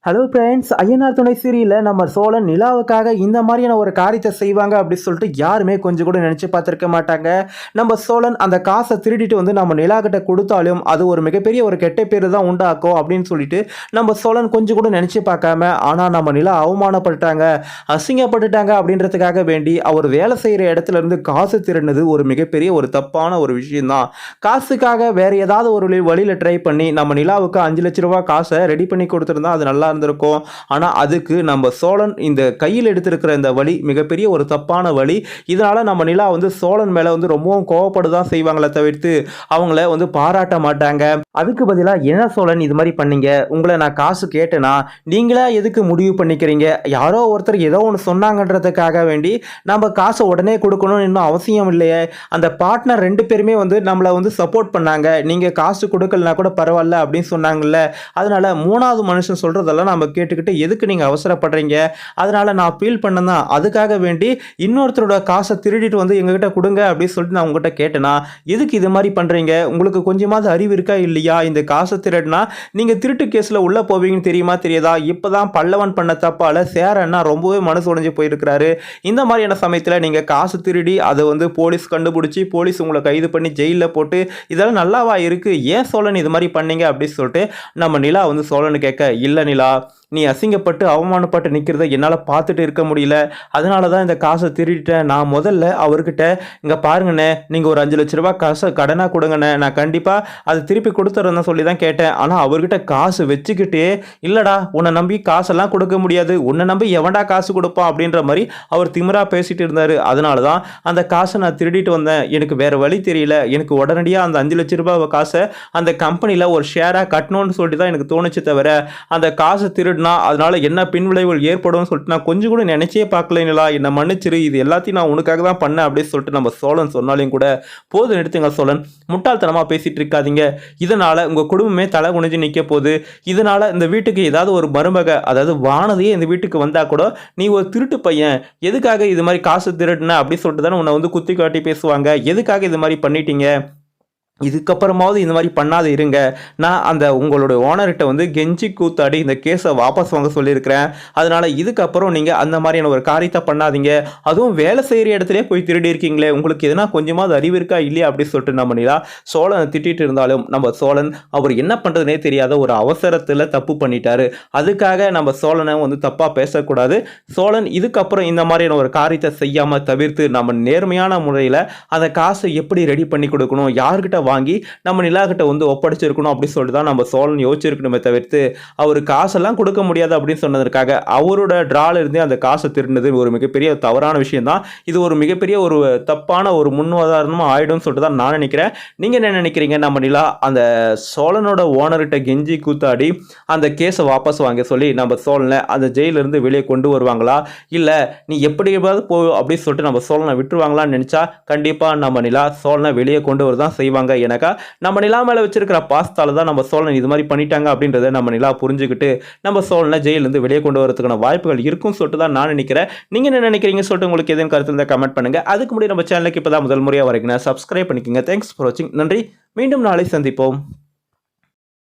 Hello friends, Ayyanar துணை சீரியலில் நம்ம சோழன் நிலாவுக்காக இந்த மாதிரியான ஒரு காரியத்தை செய்வாங்க அப்படின்னு சொல்லிட்டு யாருமே கொஞ்சம் கூட நினச்சி பார்த்துருக்க மாட்டாங்க. நம்ம சோழன் அந்த காசை திருடிட்டு வந்து நம்ம நிலா கிட்ட கொடுத்தாலும் அது ஒரு மிகப்பெரிய ஒரு கெட்ட பேர் தான் உண்டாக்கும் அப்படின்னு சொல்லிட்டு நம்ம சோழன் கொஞ்சம் கூட நினச்சி பார்க்காம, ஆனால் நம்ம நிலா அவமானப்பட்டுட்டாங்க, அசிங்கப்பட்டுட்டாங்க அப்படின்றதுக்காக வேண்டி அவர் வேலை செய்கிற இடத்துல இருந்து காசு திருடினது ஒரு மிகப்பெரிய ஒரு தப்பான ஒரு விஷயம்தான். காசுக்காக வேற ஏதாவது ஒரு வழியில் ட்ரை பண்ணி நம்ம நிலாவுக்கு 5 லட்ச ரூபா காசை ரெடி பண்ணி கொடுத்துருந்தா அது நல்லா இருந்திருக்கும். ஆனா அதுக்கு நம்ம சோழன் இந்த கையில் எடுத்திருக்கிற இந்த வழி மிகப்பெரிய ஒரு தப்பான வழி. இதனால நம்ம நிலா வந்து சோழன் மேல வந்து ரொம்பவும் கோவப்படுதான் செய்வாங்களே தவிர்த்து அவங்கள வந்து பாராட்ட மாட்டாங்க. அதுக்கு பதிலா என்ன சோழன் இது மாதிரி பண்ணீங்க, உங்களை நான் காசு கேட்டேனா, நீங்களா எதுக்கு முடிவு பண்ணிக்கிறீங்க, யாரோ ஒருத்தர் ஏதோ ஒன்று சொன்னாங்கன்றதுக்காக வேண்டி நம்ம காசை உடனே கொடுக்கணும்னு இன்னும் அவசியம் இல்லையே. அந்த பார்ட்னர் 2 பேருமே வந்து நம்மளை வந்து சப்போர்ட் பண்ணாங்க, நீங்க காசு கொடுக்கலனா கூட பரவாயில்ல அப்படின்னு சொன்னாங்கல்ல. அதனால 3வது மனுஷன் சொல்றதெல்லாம் நம்ம கேட்டுக்கிட்டு எதுக்கு நீங்க அவசரப்படுறீங்க, அதனால நான் ஃபீல் பண்ணேன், அதுக்காக வேண்டி இன்னொருத்தரோட காசை திருடிட்டு வந்து எங்ககிட்ட கொடுங்க அப்படின்னு சொல்லிட்டு நான் உங்ககிட்ட கேட்டேனா, எதுக்கு இது மாதிரி பண்றீங்க, உங்களுக்கு கொஞ்சமாவது அறிவு இருக்கா இல்லையா, இந்த காசை திருடினா நீங்க திருட்டு கேஸ்ல உள்ள போவீங்கன்னு தெரியுமா தெரியாதா, இப்பதான் பல்லவன் பண்ண தப்பால சேரன்னா ரொம்பவே மனசு உடைஞ்சு போயிருக்கிறாரு. இந்த மாதிரியான சமயத்துல நீங்க காசு திருடி அதை வந்து போலீஸ் கண்டுபிடிச்சி போலீஸ் உங்களை கைது பண்ணி ஜெயிலில் போட்டு இதெல்லாம் நல்லாவா இருக்கு, ஏன் சோழன் இது மாதிரி பண்ணீங்க அப்படின்னு சொல்லிட்டு நம்ம நிலா வந்து சோழனு கேட்க, இல்ல நிலா, நீ அசிங்கப்பட்டு அவமானப்பட்டு நிற்கிறத என்னால் பார்த்துட்டு இருக்க முடியல, அதனால தான் இந்த காசை திருடிட்டேன். நான் முதல்ல அவர்கிட்ட இங்கே பாருங்கண்ணே, நீங்கள் ஒரு 5 லட்ச ரூபா காசை கடனாக கொடுங்கண்ணே, நான் கண்டிப்பாக அதை திருப்பி கொடுத்துறேன்னு சொல்லி தான் கேட்டேன். ஆனால் அவர்கிட்ட காசு வச்சுக்கிட்டே, இல்லைடா உன்னை நம்பி காசெல்லாம் கொடுக்க முடியாது, உன்னை நம்பி எவன்டா காசு கொடுப்பான் அப்படின்ற மாதிரி அவர் திமிரா பேசிட்டு இருந்தார். அதனால தான் அந்த காசை நான் திருடிட்டு வந்தேன், எனக்கு வேறு வழி தெரியல, எனக்கு உடனடியாக அந்த 5 லட்ச ரூபா காசை அந்த கம்பெனியில் ஒரு ஷேராக கட்டணும்னு சொல்லிட்டு தான் எனக்கு தோணுச்சு தவிர அந்த காசை திருடு அதனால என்ன பின்விளைவுகள் ஏற்படும் சொல்லிட்டு நான் கொஞ்சம் கூட நினைச்சே பார்க்கலீங்களா, என்ன மன்னிச்சிரு, இது எல்லாத்தையும் நான் உனக்காக தான் பண்ணேன் அப்படின்னு சொல்லிட்டு நம்ம சோழன் சொன்னாலையும் கூட, போதும் எடுத்துங்க சோழன், முட்டாள்தனமா பேசிட்டு இருக்காதீங்க, இதனால உங்க குடும்பமே தலை குனிஞ்சு நிக்க போகுது, இதனால இந்த வீட்டுக்கு ஏதாவது ஒரு மருமக, அதாவது வானதியே இந்த வீட்டுக்கு வந்தா கூட நீ ஒரு திருட்டு பையன், எதுக்காக இது மாதிரி காசு திருடுன அப்படின்னு சொல்லிட்டு தானே உன்னை வந்து குத்தி காட்டி பேசுவாங்க, எதுக்காக இது மாதிரி பண்ணிட்டீங்க, இதுக்கப்புறமாவது இந்த மாதிரி பண்ணாத இருங்க, நான் அந்த உங்களோட ஓனர்கிட்ட வந்து கெஞ்சி கூத்தாடி இந்த கேஸை வாபஸ் வாங்க சொல்லியிருக்கிறேன், அதனால் இதுக்கப்புறம் நீங்கள் அந்த மாதிரியான ஒரு காரியத்தை பண்ணாதீங்க, அதுவும் வேலை செய்கிற இடத்துல போய் திருடி இருக்கீங்களே, உங்களுக்கு எதனா கொஞ்சமாவது அறிவு இருக்கா இல்லையா அப்படின்னு சொல்லிட்டு நம்ம நிலா சோழனை திட்டிட்டு இருந்தாலும் நம்ம சோழன் அவர் என்ன பண்ணுறதுனே தெரியாத ஒரு அவசரத்தில் தப்பு பண்ணிட்டாரு. அதுக்காக நம்ம சோழனை வந்து தப்பாக பேசக்கூடாது. சோழன் இதுக்கப்புறம் இந்த மாதிரியான ஒரு காரியத்தை செய்யாமல் தவிர்த்து நம்ம நேர்மையான முறையில் அந்த காசை எப்படி ரெடி பண்ணி கொடுக்கணும், யார்கிட்ட வாங்கி நம்ம நிலாகிட்ட வந்து ஒப்படைச்சிருக்கணும் அப்படின்னு சொல்லிட்டு தான் நம்ம சோழன் யோசிச்சிருக்கணுமே தவிர்த்து அவர் காசெல்லாம் கொடுக்க முடியாது அப்படின்னு சொன்னதற்காக அவரோட டிரால இருந்தே அந்த காசை திருடினது ஒரு மிகப்பெரிய தவறான விஷயம் தான். இது ஒரு மிகப்பெரிய ஒரு தப்பான ஒரு முன்னுதாரணமாக ஆயிடும்னு சொல்லிட்டு தான் நான் நினைக்கிறேன். நீங்க என்ன நினைக்கிறீங்க, நம்ம நிலா அந்த சோழனோட ஓனர்கிட்ட கெஞ்சி கூத்தாடி அந்த கேஸை வாபஸ் வாங்க சொல்லி நம்ம சோழனை அந்த ஜெயிலிருந்து வெளியே கொண்டு வருவாங்களா, இல்லை நீ எப்படி போ அப்படின்னு சொல்லிட்டு நம்ம சோழனை விட்டுருவாங்களான்னு நினைச்சா கண்டிப்பா நம்ம நிலா சோழனை வெளியே கொண்டு வரதான் செய்வாங்க. எனக்கா நம்ம நிலா மேல வச்சிருக்கிற பாஸ்தால தான் நம்ம சோழன் இது மாதிரி பண்ணிட்டாங்க அப்படின்றத நம்ம நிலா புரிஞ்சுக்கிட்டு நம்ம சோழனை ஜெயிலிருந்து வெளியே கொண்டு வரதுக்கான வாய்ப்புகள் இருக்கும் சொல்லிட்டு தான் நான் நினைக்கிறேன். நீங்க என்ன நினைக்கிறீங்க சொல்லிட்டு உங்களுக்கு எதுவும் கருத்து இருந்தால் கமெண்ட் பண்ணுங்க. அதுக்கு முன்னாடி நம்ம சேனலுக்கு இப்பதான் முதல் முறையாக வரைக்கும் சப்ஸ்கிரைப் பண்ணிக்கோங்க. தேங்க்ஸ் ஃபார் வாட்சிங். நன்றி. மீண்டும் நாளை சந்திப்போம்.